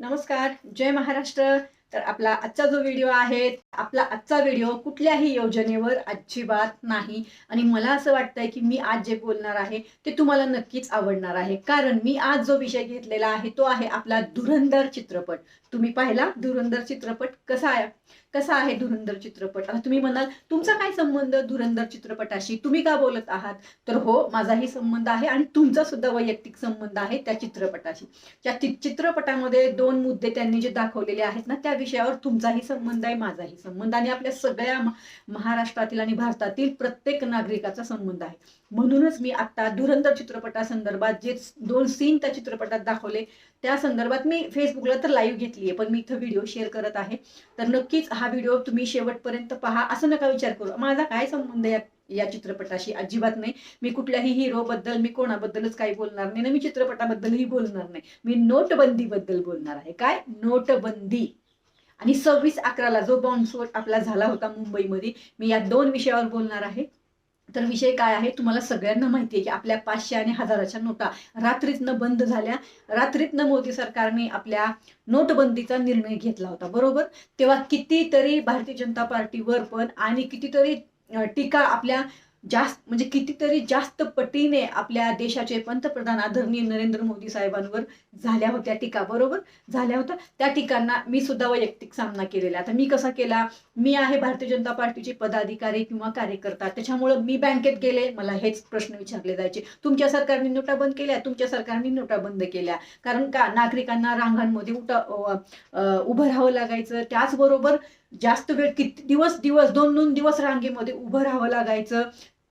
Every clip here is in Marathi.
नमस्कार, जय महाराष्ट्र. तर आपला आजचा जो व्हिडिओ आहे, आपला आजचा व्हिडिओ कुठल्याही योजनेवर अजिबात नाही. आणि मला असं वाटतंय की मी आज जे बोलणार आहे ते तुम्हाला नक्कीच आवडणार आहे. कारण मी आज जो विषय घेतलेला आहे तो आहे आपला धुरंधर चित्रपट. तुम्ही पाहिला धुरंधर चित्रपट? कसा आहे धुरंधर चित्रपट? आता तुम्ही म्हणाल तुमचा काय संबंध धुरंधर चित्रपटाशी, तुम्ही का बोलत आहात? तर हो, माझाही संबंध आहे आणि तुमचा सुद्धा वैयक्तिक संबंध आहे त्या चित्रपटाशी. त्या चित्रपटामध्ये दोन मुद्दे त्यांनी जे दाखवलेले आहेत ना, त्या विषयावर तुमचाही संबंध आहे, माझाही संबंध आणि आपल्या सगळ्या महाराष्ट्रातील आणि भारतातील प्रत्येक नागरिकाचा संबंध आहे. म्हणूनच मी आता धुरंधर चित्रपटासंदर्भात जे दोन सीन त्या चित्रपटात दाखवले त्या संदर्भात मी फेसबुकला तर लाईव्ह घेतलीये, पण मी इथं व्हिडिओ शेअर करत आहे. तर नक्कीच हा व्हिडिओ तुम्ही शेवटपर्यंत पहा. असं नका विचार करू माझा काय संबंध या चित्रपटाशी, अजिबात नाही. मी कुठल्याही हिरो बद्दल, मी कोणाबद्दलच काही बोलणार नाही ना, मी चित्रपटाबद्दलही बोलणार नाही. मी नोटबंदी बद्दल बोलणार आहे. काय नोटबंदी आणि 26/11 जो बॉम्बस्फोट आपला झाला होता मुंबईमध्ये, मी या दोन विषयावर बोलणार आहे. तर विषय काय आहे तुम्हाला सगळ्यांना माहिती आहे की आपल्या 500 आणि 1000च्या नोटा रात्रीतनं बंद झाल्या. रात्रीतनं मोदी सरकारने आपल्या नोटबंदीचा निर्णय घेतला होता, बरोबर. तेव्हा कितीतरी भारतीय जनता पार्टीवर पण आणि कितीतरी टीका आपल्या जास्त म्हणजे कितीतरी जास्त पटीने आपल्या देशाचे पंतप्रधान आदरणीय नरेंद्र मोदी साहेबांवर झाल्या होत्या टीका, बरोबर. झाल्या होत्या त्या टीकांना मी सुद्धा वैयक्तिक सामना केलेला. आता मी कसा केला? मी आहे भारतीय जनता पार्टीचे पदाधिकारी किंवा कार्यकर्ता, त्याच्यामुळे मी बँकेत गेले, मला हेच प्रश्न विचारले जायचे, तुमच्या सरकारने नोटा बंद केल्या, तुमच्या सरकारने नोटा बंद केल्या. कारण का नागरिकांना रांगांमध्ये उभं राहावं लागायचं. त्याचबरोबर जास्त वेळ किती दिवस दिवस 2-2 दिवस रांगेमध्ये उभं राहावं लागायचं.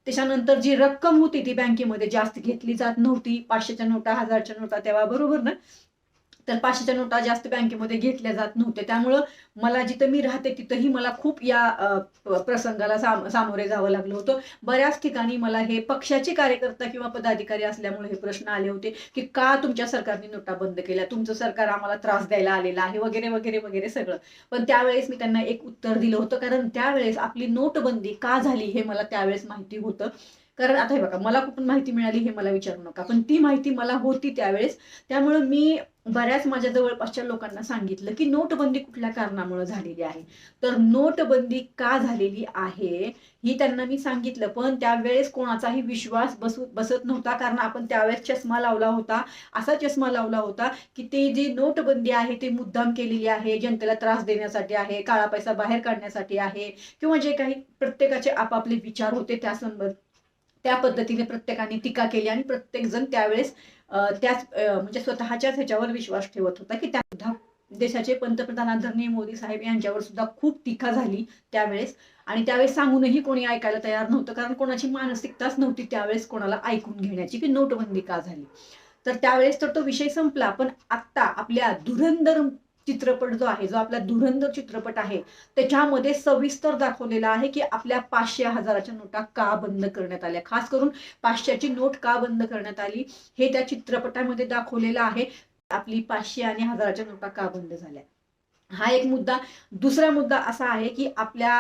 त्याच्यानंतर जी रक्कम होती ती बँकेमध्ये जास्त घेतली जात नव्हती. 500च्या नोटा, 1000च्या नोटा तेव्हा, बरोबर ना. तर 500च्या नोटा जास्त बँकेमध्ये घेतल्या जात नव्हत्या. त्यामुळं मला जिथं मी राहते तिथंही मला खूप या प्रसंगाला सामोरे जावं लागलं होतं. बऱ्याच ठिकाणी मला हे पक्षाचे कार्यकर्ता किंवा पदाधिकारी असल्यामुळे हे प्रश्न आले होते की का तुमच्या सरकारने नोटा बंद केल्या, तुमचं सरकार आम्हाला त्रास द्यायला आलेलं आहे, वगैरे वगैरे वगैरे सगळं. पण त्यावेळेस मी त्यांना एक उत्तर दिलं होतं, कारण त्यावेळेस आपली नोटबंदी का झाली हे मला त्यावेळेस माहिती होतं. कारण आता हे बघा, मला कुठून माहिती मिळाली हे मला विचारू नका, पण ती माहिती मला होती त्यावेळेस. त्यामुळे मी बऱ्याच माझ्या जवळपासच्या लोकांना सांगितलं की नोटबंदी कुठल्या कारणामुळे झालेली आहे. तर नोटबंदी का झालेली आहे ही त्यांना मी सांगितलं, पण त्यावेळेस कोणाचाही विश्वास बसत नव्हता. कारण आपण त्यावेळेस चष्मा लावला होता, असा चष्मा लावला होता की ते जी नोटबंदी आहे ते मुद्दाम केलेली आहे, जनतेला त्रास देण्यासाठी आहे, काळा पैसा बाहेर काढण्यासाठी आहे, किंवा जे काही प्रत्येकाचे आपापले विचार होते त्या पद्धतीने प्रत्येकाने टीका केली. आणि प्रत्येक जण त्यावेळेस त्याच म्हणजे स्वतःच्याच ह्याच्यावर विश्वास ठेवत होता की त्या देशाचे पंतप्रधान आदरणीय मोदी साहेब यांच्यावर सुद्धा खूप टीका झाली त्यावेळेस. आणि त्यावेळेस सांगूनही कोणी ऐकायला तयार नव्हतं, कारण कोणाची मानसिकताच नव्हती त्यावेळेस कोणाला ऐकून घेण्याची की नोटबंदी का झाली. तर त्यावेळेस तर तो विषय संपला. पण आता आपल्या धुरंधर चित्रपट जो आहे, जो आपला धुरंधर चित्रपट आहे, त्याच्यामध्ये सविस्तर दाखवलेला आहे की आपल्या 500 1000च्या नोटा का बंद करण्यात आल्या, खास करून 500ची नोट का बंद करण्यात आली हे त्या चित्रपटामध्ये दाखवलेलं आहे. आपली 500 आणि 1000च्या नोटा का बंद झाल्या, हा एक मुद्दा. दुसरा मुद्दा असा आहे की आपल्या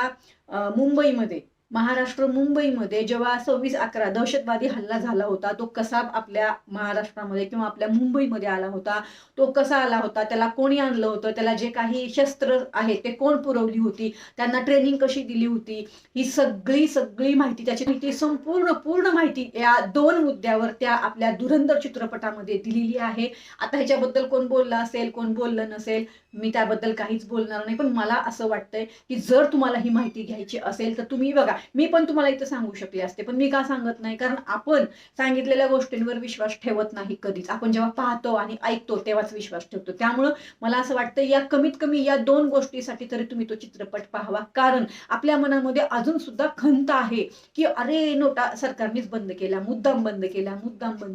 मुंबईमध्ये, महाराष्ट्र मुंबईमध्ये जेव्हा 26/11 दहशतवादी हल्ला झाला होता, तो कसा आपल्या महाराष्ट्रामध्ये किंवा आपल्या मुंबईमध्ये आला होता, तो कसा आला होता, त्याला कोणी आणलं होतं, त्याला जे काही शस्त्र आहे ते कोण पुरवली होती, त्यांना ट्रेनिंग कशी दिली होती, ही सगळी सगळी माहिती, त्याची माहिती पूर्ण माहिती या दोन मुद्द्यावर त्या आपल्या धुरंधर चित्रपटामध्ये दिलेली आहे. आता ह्याच्याबद्दल कोण बोललं असेल, कोण बोललं नसेल, मी त्याबद्दल काहीच बोलणार नाही. पण मला असं वाटतंय की जर तुम्हाला ही माहिती घ्यायची असेल तर तुम्ही बघा, मी पण तुम्हाला इथं सांगू शकले असते, पण मी का सांगत नाही, कारण आपण सांगितलेल्या गोष्टींवर विश्वास ठेवत नाही कधीच. आपण जेव्हा पाहतो आणि ऐकतो तेव्हाच विश्वास ठेवतो. त्यामुळं मला असं वाटतं या कमीत कमी या दोन गोष्टीसाठी तरी तुम्ही तो चित्रपट पाहावा. कारण आपल्या मनामध्ये अजून सुद्धा खंत आहे की अरे नोटा सरकारनेच बंद केल्या, मुद्दाम बंद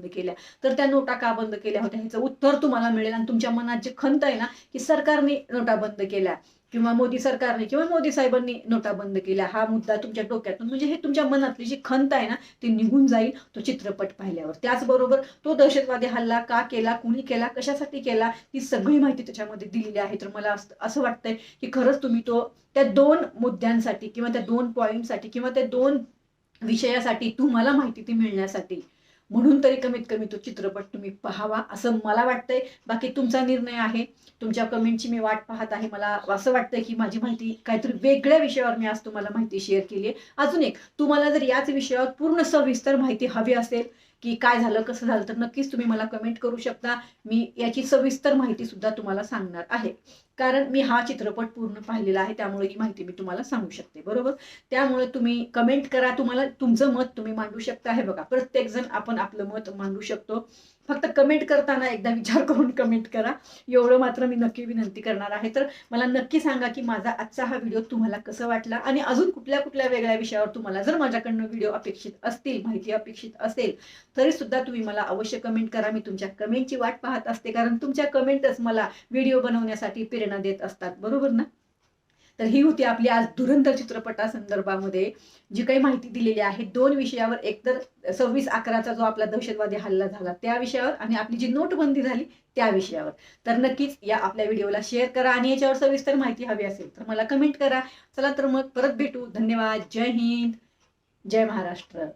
केल्या. तर त्या नोटा का बंद केल्या होत्या ह्याचं उत्तर तुम्हाला मिळेल. आणि तुमच्या मनात जे खंत आहे ना की सरकारने नोटा बंद केल्या किंवा मोदी सरकारने किंवा मोदी साहेबांनी नोटा बंद केल्या, हा मुद्दा तुमच्या डोक्यातून म्हणजे हे तुमच्या मनातली जी खंत आहे ना ती निघून जाईल तो चित्रपट पाहिल्यावर. त्याचबरोबर तो दहशतवादी हल्ला का केला, कुणी केला, कशासाठी केला, ही सगळी माहिती त्याच्यामध्ये दिलेली आहे. तर मला असं वाटतंय की खरंच तुम्ही त्या दोन मुद्द्यांसाठी किंवा त्या दोन पॉईंटसाठी किंवा त्या दोन विषयासाठी तुम्हाला माहिती ती मिळण्यासाठी म्हणून तरी कमीत कमी तो चित्रपट तुम्ही पाहावा असं मला वाटतंय. बाकी तुमचा निर्णय आहे. तुमच्या कमेंटची मी वाट पाहत आहे. मला असं वाटतंय की माझी माहिती काहीतरी वेगळ्या विषयावर मी आज तुम्हाला माहिती शेअर केली आहे. अजून एक, तुम्हाला जर याच विषयावर पूर्ण सविस्तर माहिती हवी असेल की काय झालं कसं झालं, तर नक्कीच तुम्ही मला कमेंट करू शकता. मी याची सविस्तर माहिती सुद्धा तुम्हाला सांगणार आहे, कारण मी हा चित्रपट पूर्ण पाहिलेला आहे, त्यामुळे ही माहिती मी तुम्हाला सांगू शकते. बरोबर. त्यामुळे तुम्ही कमेंट करा. तुम्हाला तुमचं मत तुम्ही मांडू शकता. हे बघा, प्रत्येक जण आपण आपलं मत मांडू शकतो. फक्त कमेंट करताना एकदा विचार करून कमेंट करा, एवढं मात्र मी नक्की विनंती करणार आहे. तर मला नक्की सांगा की माझा आजचा हा व्हिडिओ तुम्हाला कसा वाटला, आणि अजून कुठल्या कुठल्या वेगळ्या विषयावर तुम्हाला जर माझ्याकडनं व्हिडिओ अपेक्षित असतील, माहिती अपेक्षित असेल, तरी सुद्धा तुम्ही मला अवश्य कमेंट करा. मी तुमच्या कमेंटची वाट पाहत असते, कारण तुमच्या कमेंटच मला व्हिडिओ बनवण्यासाठी प्रेरणा देत असतात. बरोबर ना. तर ही होती आपली आज धुरंधर चित्रपटासंदर्भामध्ये जी काही माहिती दिलेली आहे. 2 विषयावर, एक तर 26/11चा जो आपला दहशतवादी हल्ला झाला त्या विषयावर, आणि आपली जी नोटबंदी झाली त्या विषयावर. तर नक्कीच या आपल्या व्हिडिओला शेअर करा, आणि याच्यावर सविस्तर माहिती हवी असेल तर मला कमेंट करा. चला तर मग परत भेटू. धन्यवाद. जय हिंद, जय महाराष्ट्र.